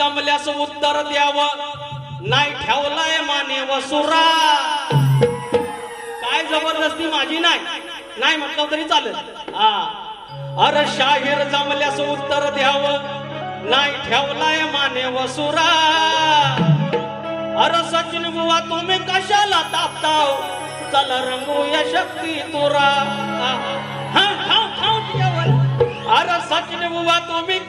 जमल्यास उत्तर द्यावं नाही ठेवलाय माने वसुरा काय जबरदस्ती माझी नाही म्हटलं तरी चालेल हा अरे शाहीर जमल्यास उत्तर द्यावं नाही ठेवलाय माने वसुरा अरे सचिन बुवा तुम्ही कशाला तापताव चल रंगूया शक्ती तुरा अरे सचिन बुवा तुम्ही